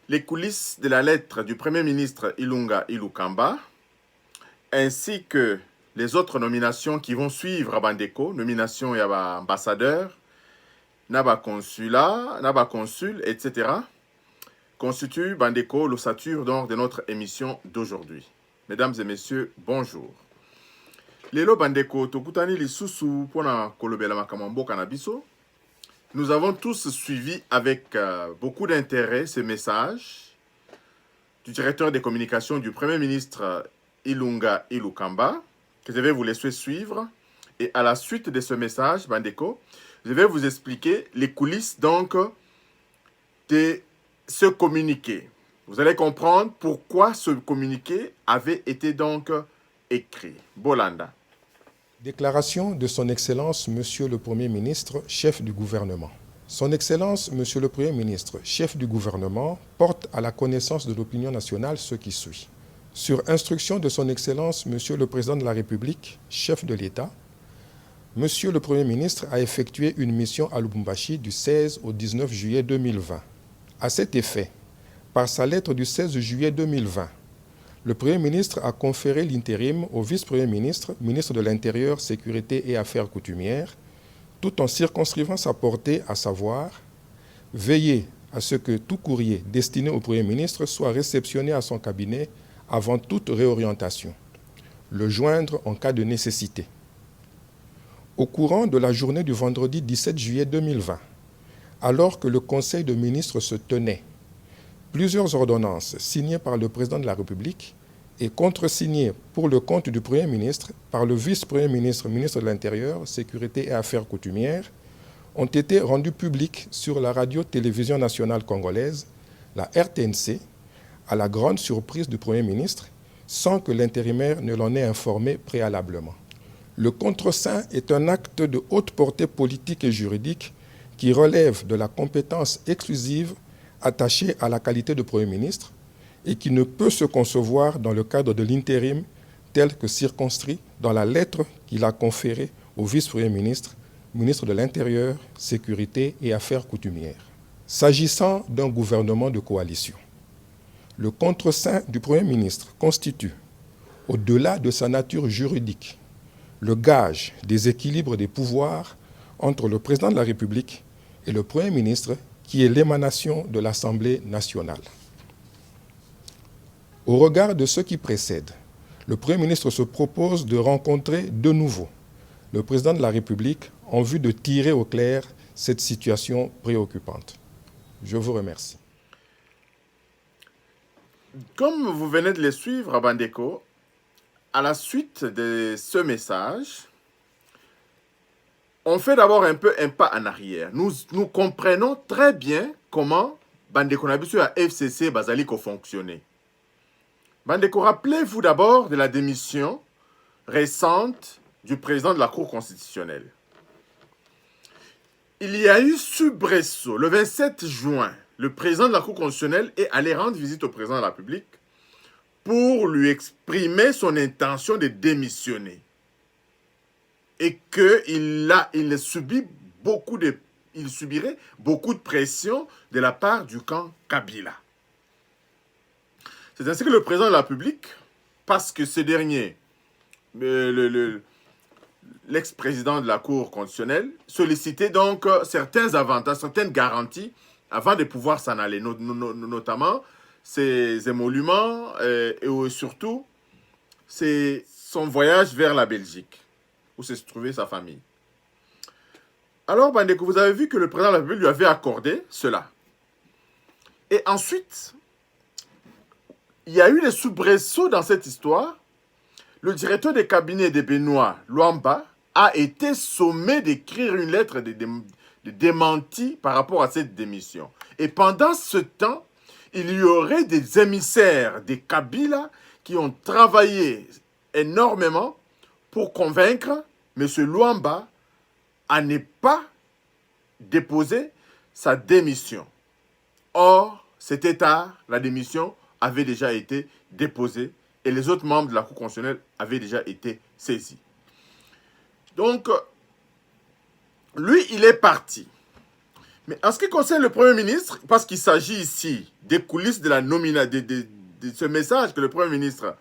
les coulisses de la lettre du Premier ministre Ilunga Ilukamba, ainsi que les autres nominations qui vont suivre à Bandeko, nomination et à ambassadeur, Naba consulat, Naba consul, etc., constituent Bandeko l'ossature donc de notre émission d'aujourd'hui. Mesdames et messieurs, bonjour. Lelo Bandeko, tokutani lisusu pona kolobela makamambo kanabiso. Nous avons tous suivi avec beaucoup d'intérêt ce message du directeur des communications du Premier ministre Ilunga Ilukamba, que je vais vous laisser suivre. Et à la suite de ce message, Bandeko, je vais vous expliquer les coulisses donc de ce communiqué. Vous allez comprendre pourquoi ce communiqué avait été donc écrit. Bolanda. Déclaration de son Excellence, Monsieur le Premier ministre, chef du gouvernement. Son Excellence, Monsieur le Premier ministre, chef du gouvernement, porte à la connaissance de l'opinion nationale ce qui suit. Sur instruction de son Excellence, Monsieur le Président de la République, chef de l'État, Monsieur le Premier ministre a effectué une mission à Lubumbashi du 16 au 19 juillet 2020. À cet effet, par sa lettre du 16 juillet 2020, le Premier ministre a conféré l'intérim au vice-premier ministre, ministre de l'Intérieur, Sécurité et Affaires coutumières, tout en circonscrivant sa portée, à savoir veiller à ce que tout courrier destiné au Premier ministre soit réceptionné à son cabinet avant toute réorientation, le joindre en cas de nécessité. Au courant de la journée du vendredi 17 juillet 2020, alors que le Conseil de ministres se tenait, plusieurs ordonnances signées par le président de la République et contresignées pour le compte du Premier ministre par le vice-premier ministre, ministre de l'Intérieur, Sécurité et Affaires coutumières, ont été rendues publiques sur la radio-télévision nationale congolaise, la RTNC, à la grande surprise du Premier ministre, sans que l'intérimaire ne l'en ait informé préalablement. Le contreseing est un acte de haute portée politique et juridique qui relève de la compétence exclusive attachée à la qualité de Premier ministre et qui ne peut se concevoir dans le cadre de l'intérim tel que circonscrit dans la lettre qu'il a conférée au vice-premier ministre, ministre de l'Intérieur, Sécurité et Affaires coutumières. S'agissant d'un gouvernement de coalition, le contreseing du Premier ministre constitue, au-delà de sa nature juridique, le gage des équilibres des pouvoirs entre le président de la République et le Premier ministre, qui est l'émanation de l'Assemblée nationale. Au regard de ce qui précède, le Premier ministre se propose de rencontrer de nouveau le président de la République en vue de tirer au clair cette situation préoccupante. Je vous remercie. Comme vous venez de le suivre à Bandeko, à la suite de ce message, on fait d'abord un peu un pas en arrière. Nous comprenons très bien comment Bandeko Nabiso à FCC Basaliko fonctionnait. Bandeko, rappelez-vous d'abord de la démission récente du président de la Cour constitutionnelle. Il y a eu soubresaut. Le 27 juin, le président de la Cour constitutionnelle est allé rendre visite au président de la République pour lui exprimer son intention de démissionner. Et qu'il subirait beaucoup de pression de la part du camp Kabila. C'est ainsi que le président de la République, parce que ce dernier, l'ex-président de la Cour constitutionnelle, sollicitait donc certains avantages, certaines garanties avant de pouvoir s'en aller, notamment ses émoluments et surtout son voyage vers la Belgique, où se trouvait sa famille. Alors, Bandeko, vous avez vu que le président de la République lui avait accordé cela. Et ensuite, il y a eu des soubresauts dans cette histoire. Le directeur des cabinets de Benoît Luamba a été sommé d'écrire une lettre de démenti par rapport à cette démission. Et pendant ce temps, il y aurait des émissaires des Kabila qui ont travaillé énormément pour convaincre M. Luamba à ne pas déposer sa démission. Or, c'était tard, la démission avait déjà été déposée et les autres membres de la Cour constitutionnelle avaient déjà été saisis. Donc, lui, il est parti. Mais en ce qui concerne le Premier ministre, parce qu'il s'agit ici des coulisses de la de ce message que le Premier ministre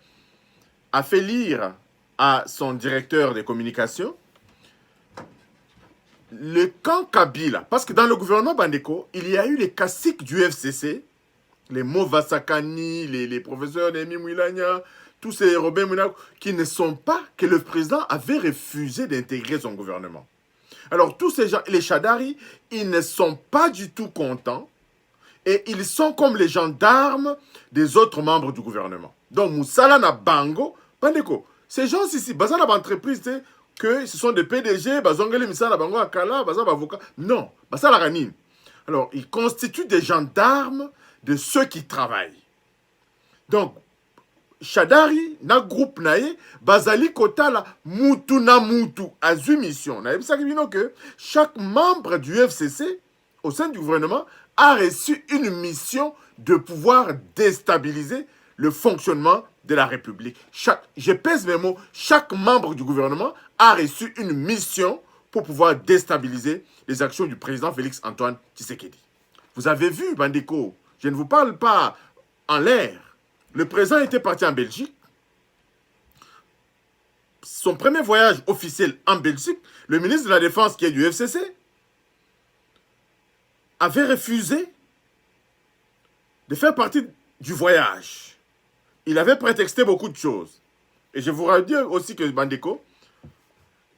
a fait lire à son directeur des communications, le camp Kabila, parce que dans le gouvernement Bandeko, il y a eu les caciques du FCC, les Movasakani, les professeurs Nemi Mouilania, tous ces Robin Mouna, qui ne sont pas, que le président avait refusé d'intégrer son gouvernement. Alors tous ces gens, les Chadari, ils ne sont pas du tout contents et ils sont comme les gendarmes des autres membres du gouvernement. Donc Moussala na Bango, Bandeko, ces gens ici, bazana entreprise, que ce sont des PDG, bazongele Moussala Bango Akala, bazana avocat. Non, bazala Ranin. Alors ils constituent des gendarmes de ceux qui travaillent. Donc Chadari, na groupe nae, bazali kotala mutu na mutu, azu mission. Na yebisa que chaque membre du FCC, au sein du gouvernement, a reçu une mission de pouvoir déstabiliser le fonctionnement de la République. Je pèse mes mots, chaque membre du gouvernement a reçu une mission pour pouvoir déstabiliser les actions du président Félix Antoine Tshisekedi. Vous avez vu, Bandeko, je ne vous parle pas en l'air. Le président était parti en Belgique. Son premier voyage officiel en Belgique, le ministre de la Défense, qui est du FCC, avait refusé de faire partie du voyage. Il avait prétexté beaucoup de choses. Et je vous redis aussi que Bandeko,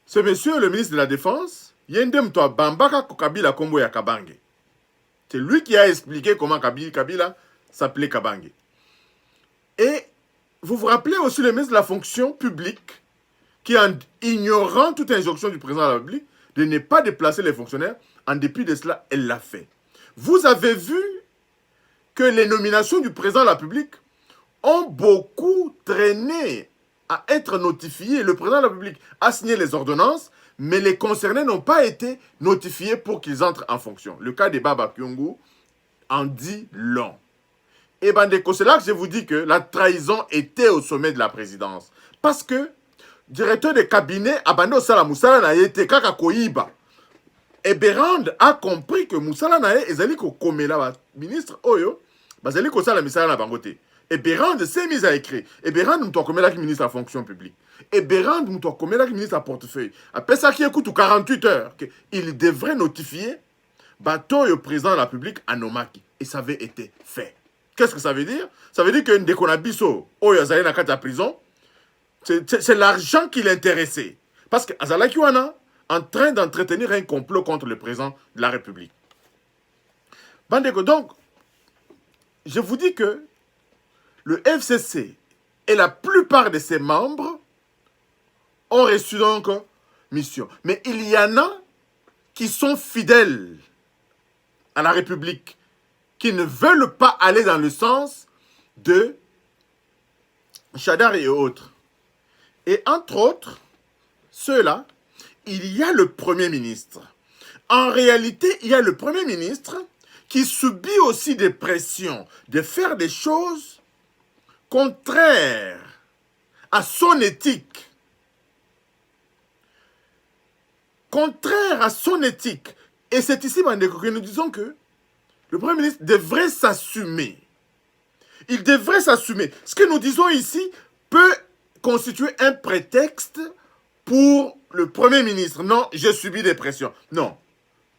ce monsieur, le ministre de la Défense, Yendem Toa Bambaka Kabila Kombo ya Kabange. C'est lui qui a expliqué comment Kabila s'appelait Kabange. Et vous vous rappelez aussi le ministre de la fonction publique qui, en ignorant toute injonction du président de la République, de ne pas déplacer les fonctionnaires, en dépit de cela, elle l'a fait. Vous avez vu que les nominations du président de la République ont beaucoup traîné à être notifiées. Le président de la République a signé les ordonnances, mais les concernés n'ont pas été notifiés pour qu'ils entrent en fonction. Le cas de Baba Kyungu en dit long. Et Bandeko, c'est là que je vous dis que la trahison était au sommet de la présidence. Parce que, directeur de cabinet, Abando Sala Moussala na été kaka koiba. Et Bérand a compris que Moussala na été, ezali ko komela ministre Oyo, bazali ko sala misala na bangote. Et Bérand s'est mis à écrire. Et Bérand mouto komela ki ministre à fonction publique. Et Bérand mouto komela ki ministre à portefeuille. Après ça qui écoute 48 heures, il devrait notifier bateau au président de la République à Nomaki. Et ça avait été fait. Qu'est-ce que ça veut dire? Ça veut dire que dès qu'on a biso, Oyo azali na kata prison, c'est l'argent qui l'intéressait. Parce que Azala Kiwana en train d'entretenir un complot contre le président de la République. Bandeko, donc, je vous dis que le FCC et la plupart de ses membres ont reçu donc mission. Mais il y en a qui sont fidèles à la République, qui ne veulent pas aller dans le sens de Chadar et autres. Et entre autres, ceux-là, il y a le Premier ministre. En réalité, il y a le Premier ministre qui subit aussi des pressions de faire des choses contraires à son éthique. Contraires à son éthique. Et c'est ici, Bandeko, que nous disons que le Premier ministre devrait s'assumer. Il devrait s'assumer. Ce que nous disons ici peut constituer un prétexte pour le Premier ministre. Non, j'ai subi des pressions. Non.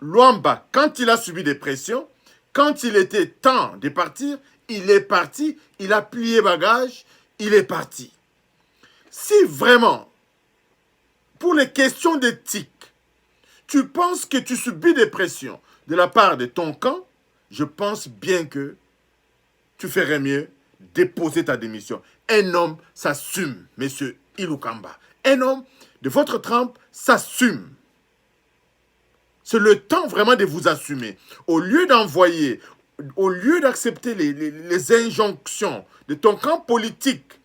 Luamba, quand il a subi des pressions, quand il était temps de partir, il est parti, il a plié bagage, il est parti. Si vraiment, pour les questions d'éthique, tu penses que tu subis des pressions de la part de ton camp, je pense bien que tu ferais mieux déposer ta démission. Un homme s'assume, monsieur Ilukamba. Un homme de votre trempe s'assume. C'est le temps vraiment de vous assumer. Au lieu d'envoyer, au lieu d'accepter les injonctions de ton camp politique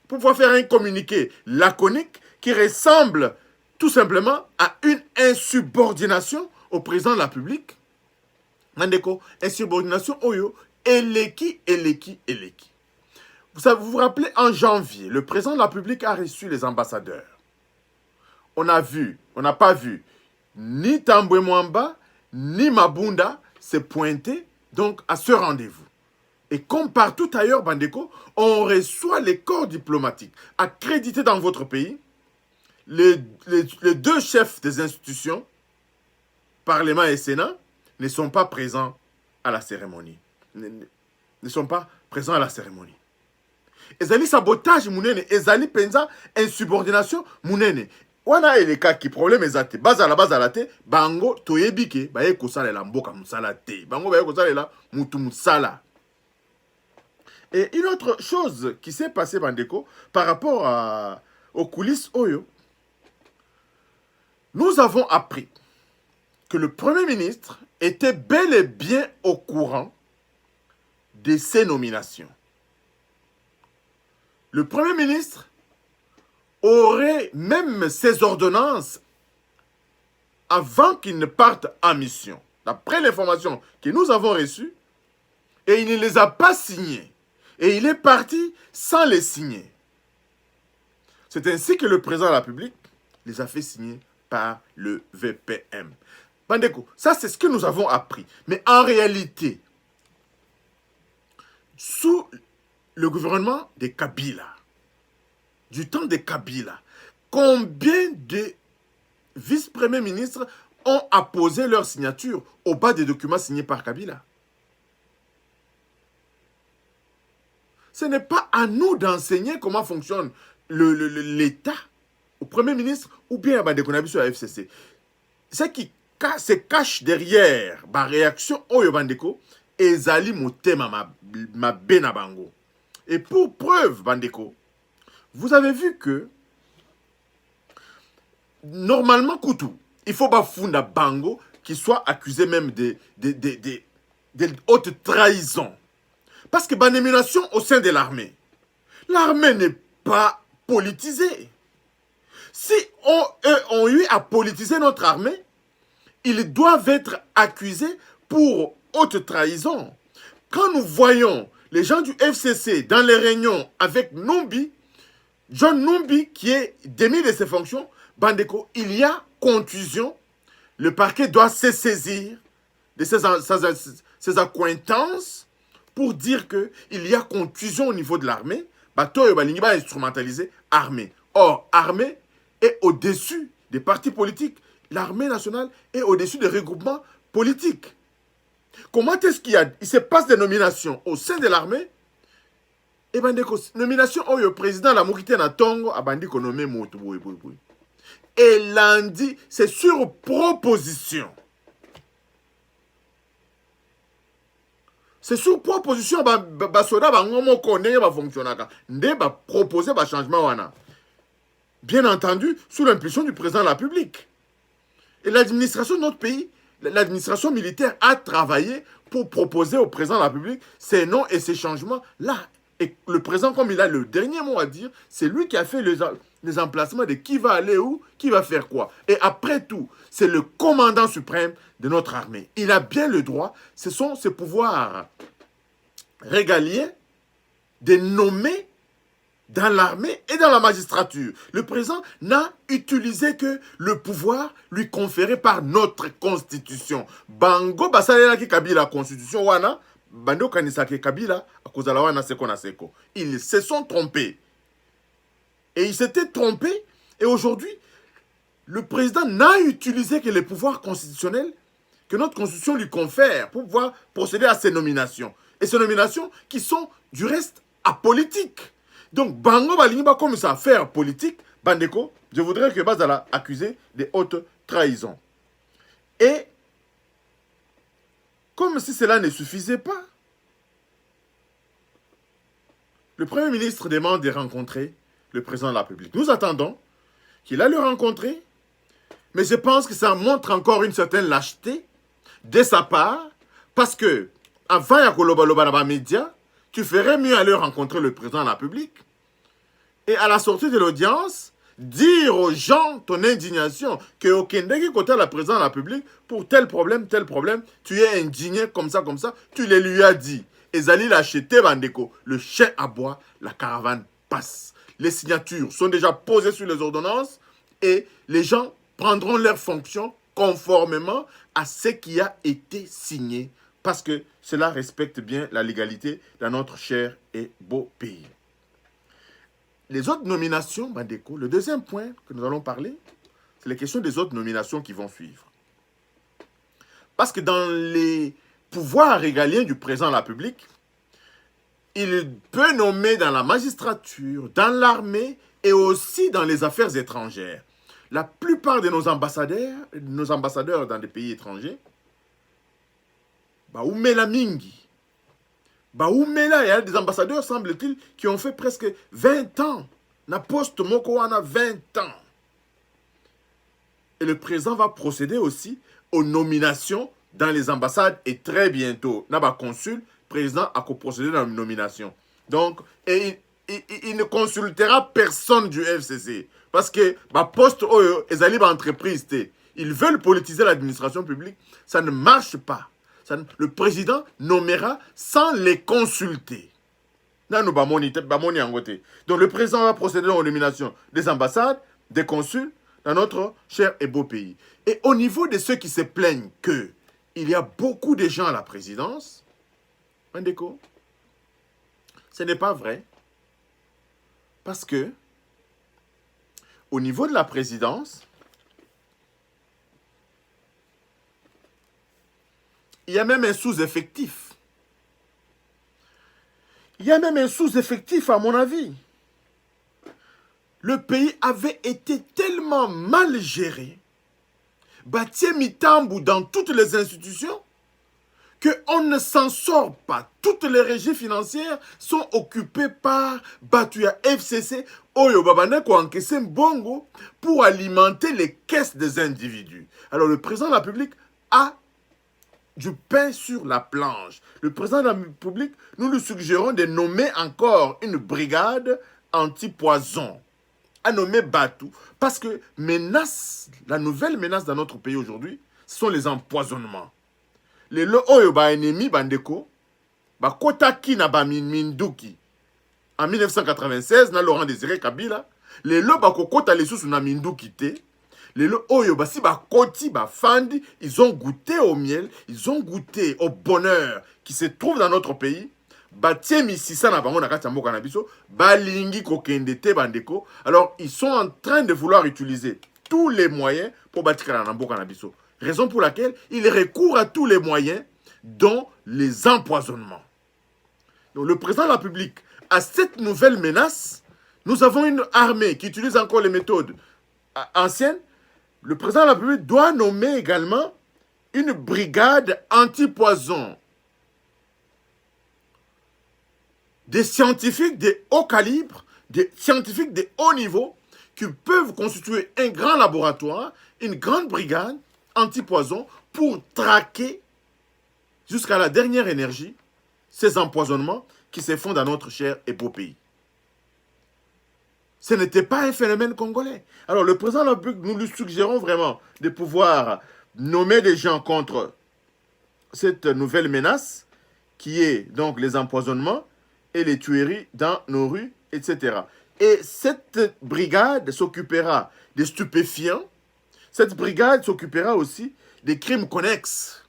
pour pouvoir faire un communiqué laconique qui ressemble tout simplement à une insubordination au président de la République. Mandeko, insubordination oyo, eleki. Vous vous rappelez, en janvier, le président de la République a reçu les ambassadeurs. On n'a pas vu ni Tambwe Mwamba, ni Mabunda, s'est pointé donc à ce rendez-vous. Et comme partout ailleurs, Bandeko, on reçoit les corps diplomatiques accrédités dans votre pays. Les deux chefs des institutions, Parlement et Sénat, ne sont pas présents à la cérémonie. Ne sont pas présents à la cérémonie. Ezali sabotage mounene, ezali penza insubordination mounene. Wana eleka ki problème ezate. Bazala te, bango toyebike, baye kosalela mboka musala te. Bango baye kosalela mutu musala. Et une autre chose qui s'est passée, Bandeko, par rapport aux coulisses Oyo, nous avons appris que le Premier ministre était bel et bien au courant de ces nominations. Le Premier ministre aurait même ses ordonnances avant qu'il ne parte en mission. D'après l'information que nous avons reçue, et il ne les a pas signées. Et il est parti sans les signer. C'est ainsi que le président de la République les a fait signer par le VPM. Bandeko, ça c'est ce que nous avons appris. Mais en réalité, sous le gouvernement de Kabila, du temps de Kabila, combien de vice-premiers ministres ont apposé leur signature au bas des documents signés par Kabila? Ce n'est pas à nous d'enseigner comment fonctionne l'État au Premier ministre ou bien à Bandekonabiso à FCC. Ce qui se cache derrière ma réaction Oyo Bandeko, ezali motema ma benabango. Et pour preuve, Bandeko, vous avez vu que normalement, Koutou, il faut bafunda Bango qui soit accusé même de haute trahison. Parce que la nomination au sein de l'armée n'est pas politisée. Si on ont eu à politiser notre armée, ils doivent être accusés pour haute trahison. Quand nous voyons les gens du FCC dans les réunions avec Numbi, John Numbi qui est démis de ses fonctions, Bandeko, il y a contusion. Le parquet doit se saisir de ses accointances pour dire qu'il y a contusion au niveau de l'armée. Bato Balingi va instrumentaliser l'armée. Or, l'armée est au-dessus des partis politiques. L'armée nationale est au-dessus des regroupements politiques. Comment est-ce qu'il se passe des nominations au sein de l'armée? Et Bandeko, nomination au président la Moukité na Tongo a Bandiko nommé Moto. Et lundi, c'est sur proposition. C'est sur proposition basoda bangomo konenge ba fonctionnaka. Nde ba proposer ba changement wana. Bien entendu, sous l'impulsion du président de la République. Et l'administration de notre pays, l'administration militaire a travaillé pour proposer au président de la République ces noms et ces changements-là. Et le président, comme il a le dernier mot à dire, c'est lui qui a fait les emplacements de qui va aller où, qui va faire quoi. Et après tout, c'est le commandant suprême de notre armée. Il a bien le droit, ce sont ses pouvoirs régaliens de nommer dans l'armée et dans la magistrature. Le président n'a utilisé que le pouvoir lui conféré par notre constitution. Bango basalela ki Kabila constitution wana, bando kanisa ki Kabila akozala wana seko na seko. Ils se sont trompés. Et ils s'étaient trompés et aujourd'hui le président n'a utilisé que les pouvoirs constitutionnels que notre constitution lui confère pour pouvoir procéder à ces nominations. Et ces nominations qui sont du reste apolitiques. Donc, Bango Balingiba comme ça affaire politique, Bandeko, je voudrais que Bazala accusé de haute trahison. Et, comme si cela ne suffisait pas, le Premier ministre demande de rencontrer le président de la République. Nous attendons qu'il aille le rencontrer, mais je pense que ça montre encore une certaine lâcheté de sa part, parce que, avant Yakoloba média, tu ferais mieux aller rencontrer le président de la République et à la sortie de l'audience, dire aux gens ton indignation que au Kendeki côté la président de la République pour tel problème, tu es indigné comme ça, tu les lui as dit. Et Zali l'a acheté Bandeko, le chien aboie, la caravane passe. Les signatures sont déjà posées sur les ordonnances et les gens prendront leurs fonctions conformément à ce qui a été signé, parce que cela respecte bien la légalité dans notre cher et beau pays. Les autres nominations, Bandeko, le deuxième point que nous allons parler, c'est les questions des autres nominations qui vont suivre. Parce que dans les pouvoirs régaliens du président de la République, il peut nommer dans la magistrature, dans l'armée et aussi dans les affaires étrangères. La plupart de nos ambassadeurs dans des pays étrangers, Oumela Mingi, Oumela, il y a des ambassadeurs, semble-t-il, qui ont fait presque 20 ans. Na poste moko wana 20 ans. Et le président va procéder aussi aux nominations dans les ambassades et très bientôt, Naba consul, président a procédé dans la nomination. Donc, et il ne consultera personne du FCC. Parce que poste ezali ba entreprise, ils veulent politiser l'administration publique, ça ne marche pas. Le président nommera sans les consulter. Donc le président va procéder aux nominations des ambassades, des consuls dans notre cher et beau pays. Et au niveau de ceux qui se plaignent qu'il y a beaucoup de gens à la présidence, Mandeko, ce n'est pas vrai. Parce que au niveau de la présidence, il y a même un sous-effectif. Il y a même un sous-effectif, à mon avis. Le pays avait été tellement mal géré, Batie Mitambu dans toutes les institutions, qu'on ne s'en sort pas. Toutes les régies financières sont occupées par Batuya FCC, Oyo Babaneko encaissé Mbongo, pour alimenter les caisses des individus. Alors le président de la République a du pain sur la planche. Le président de la République, nous lui suggérons de nommer encore une brigade anti-poison, à nommer Batou, parce que la nouvelle menace dans notre pays aujourd'hui, ce sont les empoisonnements. Les oyo ba ennemi bandeko, ba kotaki na ba minduki. En 1996, na Laurent Désiré Kabila, les lo ba kokota les sous na minduki te. Les oyo ba si ba koti ba fandi, ils ont goûté au miel, ils ont goûté au bonheur qui se trouve dans notre pays. Batie misisa na bango na kati ya mboka na biso, balingi kokende te bandeko. Alors ils sont en train de vouloir utiliser tous les moyens pour batikala na mboka na biso. Raison pour laquelle il recourt à tous les moyens, dont les empoisonnements. Donc le président de la République, à cette nouvelle menace, nous avons une armée qui utilise encore les méthodes anciennes. Le président de la République doit nommer également une brigade anti-poison. Des scientifiques de haut calibre, des scientifiques de haut niveau, qui peuvent constituer un grand laboratoire, une grande brigade anti-poison pour traquer jusqu'à la dernière énergie ces empoisonnements qui se font dans notre cher et beau pays. Ce n'était pas un phénomène congolais. Alors le président de la République, nous lui suggérons vraiment de pouvoir nommer des gens contre cette nouvelle menace qui est donc les empoisonnements et les tueries dans nos rues, etc. Et cette brigade s'occupera des stupéfiants. Cette brigade s'occupera aussi des crimes connexes.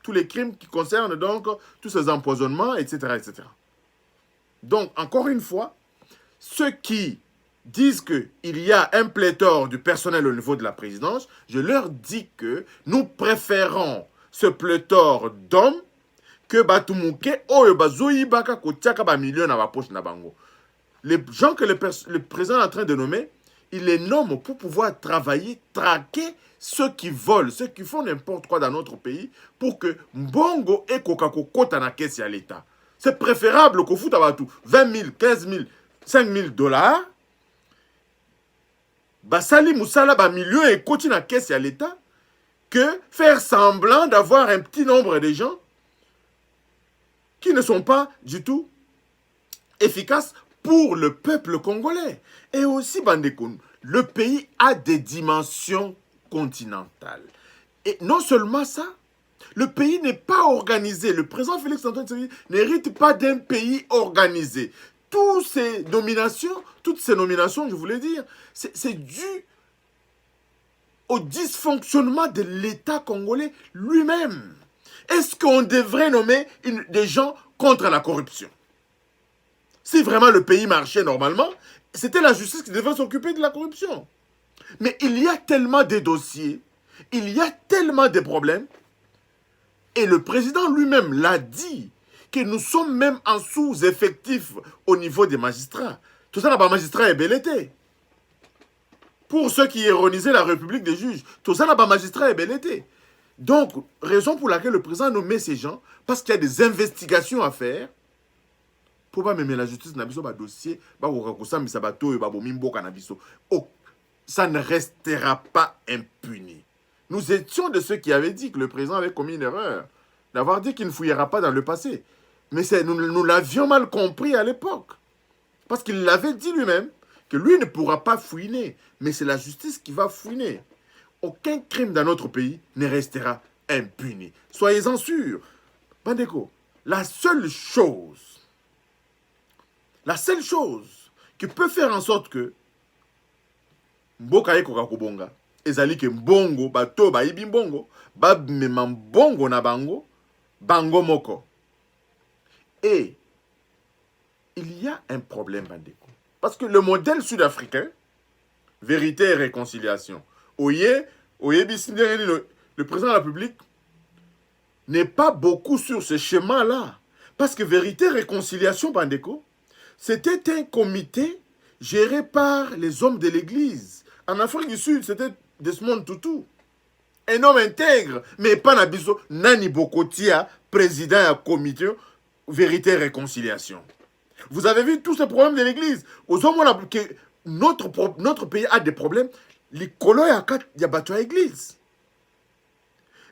Tous les crimes qui concernent donc tous ces empoisonnements, etc., etc. Donc, encore une fois, ceux qui disent qu'il y a un pléthore du personnel au niveau de la présidence, je leur dis que nous préférons ce pléthore d'hommes que Batumouke Oyo Bazoui Baka Kotiaka ba million na ba poche na bango. Les gens que le président est en train de nommer, il les nomme pour pouvoir travailler, traquer ceux qui volent, ceux qui font n'importe quoi dans notre pays, pour que Mbongo et Kokako kota na caisse à l'État. C'est préférable qu'au foot à tout 20 000, 15 000, 5 000 dollars. Basali Moussala ba million et koti na caisse à l'État, que faire semblant d'avoir un petit nombre de gens qui ne sont pas du tout efficaces pour le peuple congolais. Et aussi, Bandekon, le pays a des dimensions continentales. Et non seulement ça, le pays n'est pas organisé. Le président Félix Antoine Tshisekedi n'hérite pas d'un pays organisé. Toutes ces nominations, je voulais dire, c'est dû au dysfonctionnement de l'État congolais lui-même. Est-ce qu'on devrait nommer des gens contre la corruption? Si vraiment le pays marchait normalement, c'était la justice qui devait s'occuper de la corruption. Mais il y a tellement de dossiers, il y a tellement de problèmes, et le président lui-même l'a dit, que nous sommes même en sous-effectif au niveau des magistrats. Tout ça, là-bas, magistrat est belleté. Pour ceux qui ironisaient la République des juges, tout ça, là-bas, magistrat est belleté. Donc, raison pour laquelle le président a nommé ces gens, parce qu'il y a des investigations à faire, pour pas même la justice, dossier, ça ne restera pas impuni. Nous étions de ceux qui avaient dit que le président avait commis une erreur, d'avoir dit qu'il ne fouillera pas dans le passé. Mais nous l'avions mal compris à l'époque. Parce qu'il l'avait dit lui-même, que lui ne pourra pas fouiner, mais c'est la justice qui va fouiner. Aucun crime dans notre pays ne restera impuni. Soyez-en sûrs. Bandeko, la seule chose qui peut faire en sorte que mboka ekoka kobonga ezali ke mbongo bato bayibi mbongo bamema mbongo na bango moko. Et il y a un problème, Bandeko. Parce que le modèle sud-africain, vérité et réconciliation, le président de la République n'est pas beaucoup sur ce schéma-là. Parce que vérité et réconciliation, Bandeko, c'était un comité géré par les hommes de l'Église. En Afrique du Sud, c'était Desmond Tutu. Un homme intègre, mais pas Nabiso, Nani Bokotia, président à comité vérité et réconciliation. Vous avez vu tous ces problèmes de l'Église. Aux hommes, notre pays a des problèmes. Les colons, il y a battu à l'Église.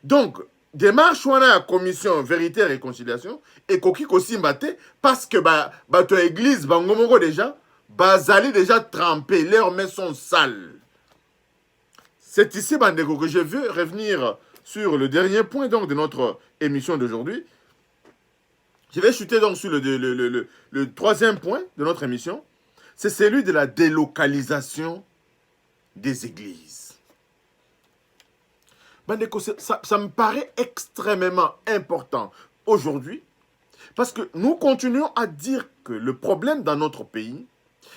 Donc, démarche à la commission vérité et réconciliation, et koki kosimbate, parce que battu à l'Église, bangomongo déjà, bazali déjà trempé, leurs mains sont sales. C'est ici, Bandeko, que je veux revenir sur le dernier point donc, de notre émission d'aujourd'hui. Je vais chuter donc sur le troisième point de notre émission. C'est celui de la délocalisation des églises. Bandeko, ça me paraît extrêmement important aujourd'hui parce que nous continuons à dire que le problème dans notre pays,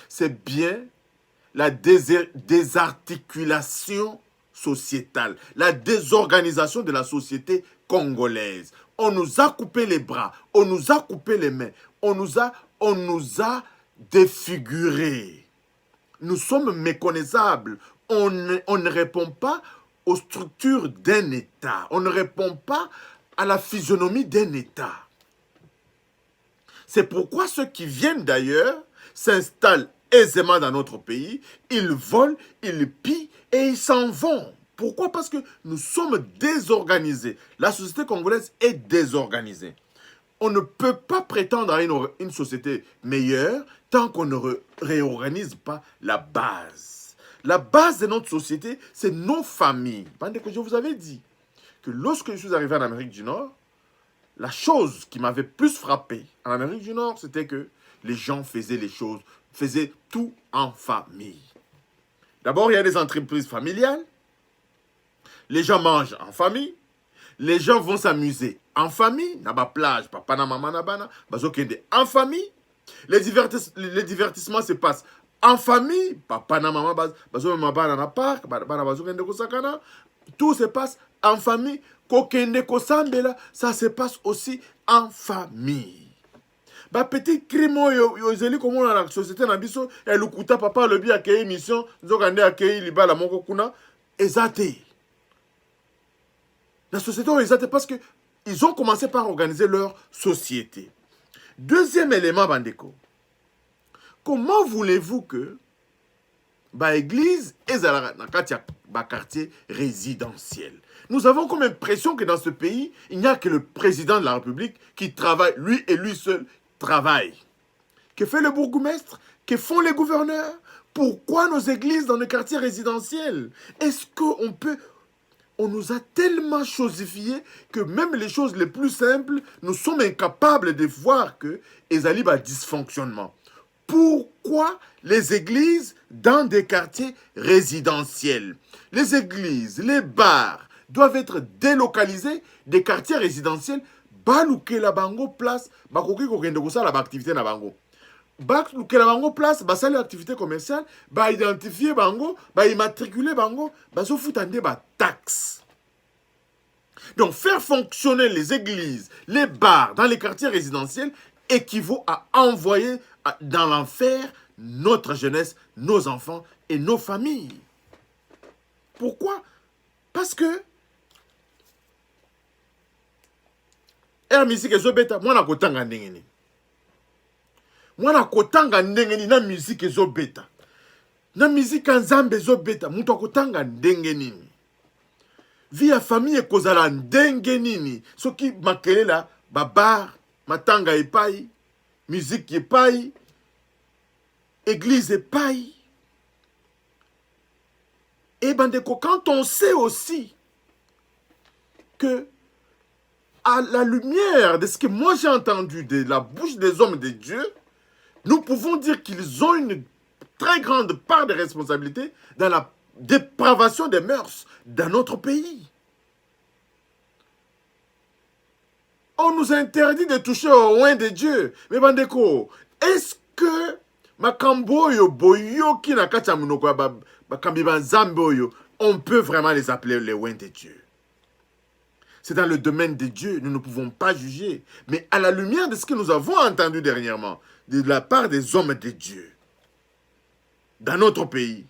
c'est bien la désarticulation sociétale, la désorganisation de la société congolaise. On nous a coupé les bras, on nous a coupé les mains, on nous a défigurés. Nous sommes méconnaissables. On ne répond pas aux structures d'un État. On ne répond pas à la physionomie d'un État. C'est pourquoi ceux qui viennent d'ailleurs s'installent aisément dans notre pays, ils volent, ils pillent et ils s'en vont. Pourquoi? Parce que nous sommes désorganisés. La société congolaise est désorganisée. On ne peut pas prétendre à une société meilleure tant qu'on ne réorganise pas la base. La base de notre société, c'est nos familles. Je vous avais dit que lorsque je suis arrivé en Amérique du Nord, la chose qui m'avait plus frappé en Amérique du Nord, c'était que les gens faisaient les choses, faisaient tout en famille. D'abord, il y a des entreprises familiales. Les gens mangent en famille. Les gens vont s'amuser en famille. Naba plage, papa na maman na bana, bazokende en famille. Les divertissements se passent en famille. Papa na maman bazokende mabana na parc, bana bazokende kosakana. Tout se passe en famille. Kokende kosambela, ça se passe aussi en famille. Ba petit crime yo ezeli comme dans la société na biso et lukuta papa le bi akei mission nzokande akei libala moko kuna ezate. La société ezate parce que ils ont commencé par organiser leur société. Deuxième élément, Bandeko. Comment voulez-vous que l'église est dans un quartier résidentiel? Nous avons comme impression que dans ce pays, il n'y a que le président de la République qui travaille, lui et lui seul travaille. Que fait le bourgmestre? Que font les gouverneurs? Pourquoi nos églises dans les quartiers résidentiels? Est-ce qu'on peut... On nous a tellement chosifiés que même les choses les plus simples, nous sommes incapables de voir que ezali ba dysfonctionnement. Pourquoi les églises dans des quartiers résidentiels? Les églises, les bars doivent être délocalisés des quartiers résidentiels. Balukela bango place, bakoki kokende kosala ba activité na bango. Balukela bango place, basali activité commerciale, ba identifier bango, ba immatriculer bango, baso futande ba taxe. Donc faire fonctionner les églises, les bars dans les quartiers résidentiels équivaut à envoyer dans l'enfer notre jeunesse, nos enfants et nos familles. Pourquoi? Parce que musique ezobeta mwana kotanga ndenge nini. Mwana kotanga ndenge nini na musique ezobeta. Na musique nzambe ezobeta mutu akotanga ndenge nini. Vie ya famille ekozala ndenge nini. Soki makelela babar matanga epai, musique epai, église epai. Et bandeko, quand on sait aussi que à la lumière de ce que moi j'ai entendu de la bouche des hommes de Dieu, nous pouvons dire qu'ils ont une très grande part de responsabilité dans la dépravation des mœurs dans notre pays. On nous interdit de toucher au loin de Dieu. Mais bandeko, est-ce que makambo yo boyo ki na kati ya munoko ya bakambi banzambe oyo, on peut vraiment les appeler les loin de Dieu? C'est dans le domaine de Dieu, nous ne pouvons pas juger. Mais à la lumière de ce que nous avons entendu dernièrement, de la part des hommes de Dieu, dans notre pays,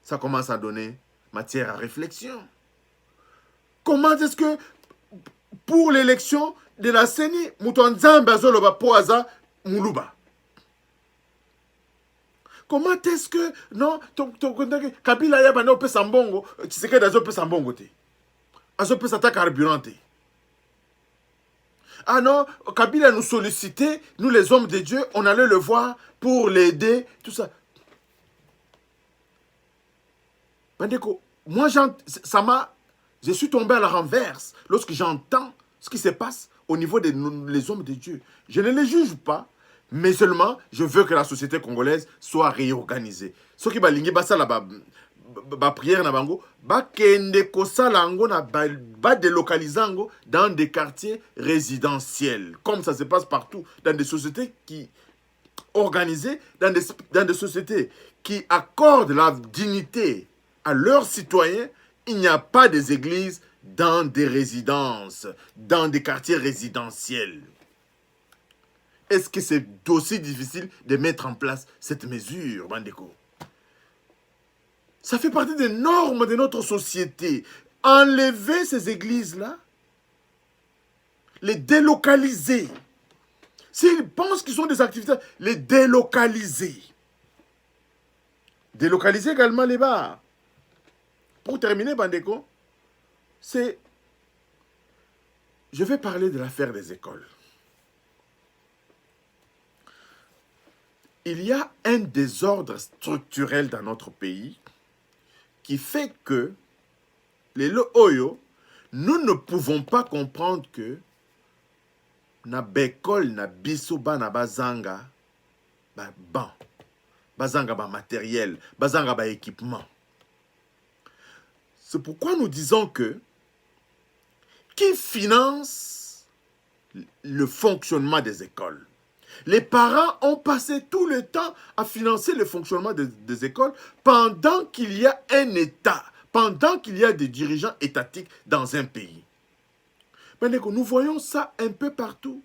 ça commence à donner matière à réflexion. Comment est-ce que, pour l'élection de la CENI, Moutonzambe Azoloba Poaza Moulouba? Comment est-ce que, non, Kabila Yabana Ope Sambongo, Tshisekedi Azope Sambongo te? Azope Sata carburant te? Ah non, Kabila nous sollicitait, nous les hommes de Dieu, on allait le voir pour l'aider, tout ça. Bandeko, moi, je suis tombé à la renverse lorsque j'entends ce qui se passe au niveau des les hommes de Dieu. Je ne les juge pas, mais seulement je veux que la société congolaise soit réorganisée. Ce qui balingi basa la ba prière na bango, ba kende kosalango na ba délocalisango dans des quartiers résidentiels, comme ça se passe partout dans des sociétés qui organisées, dans des sociétés qui accordent la dignité à leurs citoyens. Il n'y a pas des églises dans des résidences, dans des quartiers résidentiels. Est-ce que c'est aussi difficile de mettre en place cette mesure, Bandeko? Ça fait partie des normes de notre société. Enlever ces églises-là, les délocaliser. S'ils pensent qu'ils sont des activités, les délocaliser. Délocaliser également les bars. Pour terminer, Bandeko, je vais parler de l'affaire des écoles. Il y a un désordre structurel dans notre pays qui fait que les Oyo, nous ne pouvons pas comprendre que na bécole na bisoba na bazanga bazanga ba matériel, bazanga ba équipement. C'est pourquoi nous disons que qui finance le fonctionnement des écoles? Les parents ont passé tout le temps à financer le fonctionnement des écoles pendant qu'il y a un État, pendant qu'il y a des dirigeants étatiques dans un pays. Maintenant, nous voyons ça un peu partout.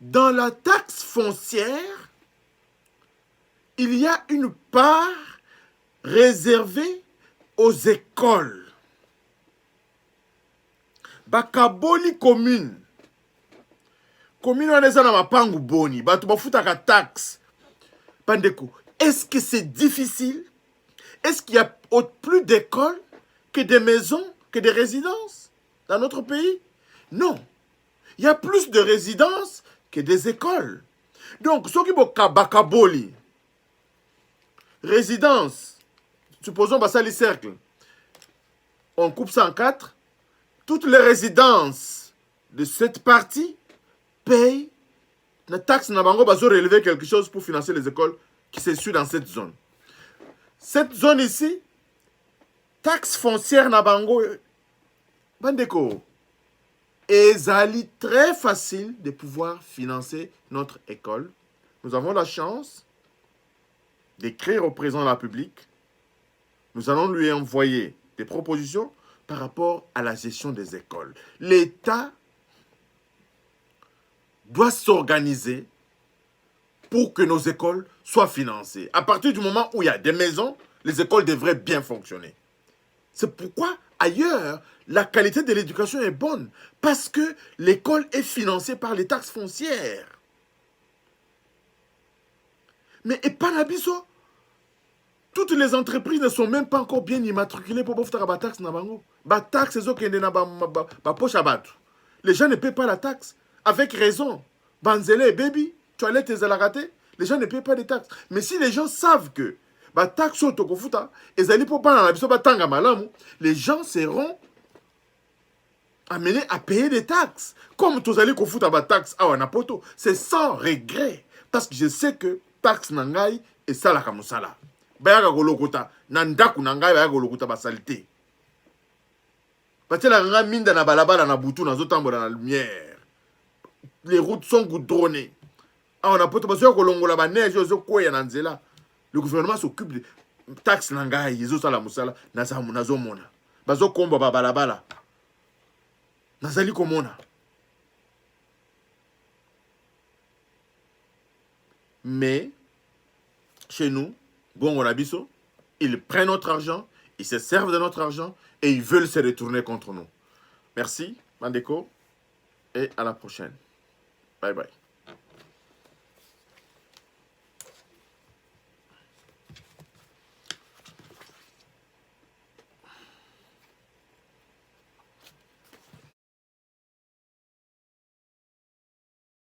Dans la taxe foncière, il y a une part réservée aux écoles. Bakaboli commune. Commune on est dans pangu boni, batu bafutaka taxe. Bandeko, est-ce que c'est difficile? Est-ce qu'il y a plus d'écoles que des maisons, que des résidences dans notre pays? Non. Il y a plus de résidences que des écoles. Donc, ce qui est bakaboli, résidence, supposons basali cercle, on coupe ça en 4, toutes les résidences de cette partie payent la taxe na bango bazo relever quelque chose pour financer les écoles qui se suit dans cette zone. Cette zone ici, taxe foncière na bango, bandeko, ezali très facile de pouvoir financer notre école. Nous avons la chance d'écrire au président de la République. Nous allons lui envoyer des propositions par rapport à la gestion des écoles. L'État doit s'organiser pour que nos écoles soient financées. À partir du moment où il y a des maisons, les écoles devraient bien fonctionner. C'est pourquoi, ailleurs, la qualité de l'éducation est bonne. Parce que l'école est financée par les taxes foncières. Mais et pas la biso. Toutes les entreprises ne sont même pas encore bien immatriculées pour faire la taxe. La taxe, c'est la poche à battre. Les gens ne paient pas la taxe. Avec raison. Banzele et baby, toilettes et raté. Les gens ne paient pas de taxes. Mais si les gens savent que la taxe au tokofuta, les gens seront amenés à payer des taxes. Comme tous allez kofuta ba taxe à Wanapoto, c'est sans regret. Parce que je sais que taxe nangai et ça la kamusala. Bayaga golokota, nandaku nangai bayaga golokota ba salité. Batela nga minda na balabala na butu na zotambola na lumière. Les routes sont goudronnées. Ah, on a pas de la neige, le gouvernement s'occupe de taxes nangai, ils ont ça la musala, nazo mona. Bazo komba balabala. Nazali komona. Mais, chez nous, bon, on a biso, ils prennent notre argent, ils se servent de notre argent et ils veulent se retourner contre nous. Merci, Mandeko, et à la prochaine. Bye bye.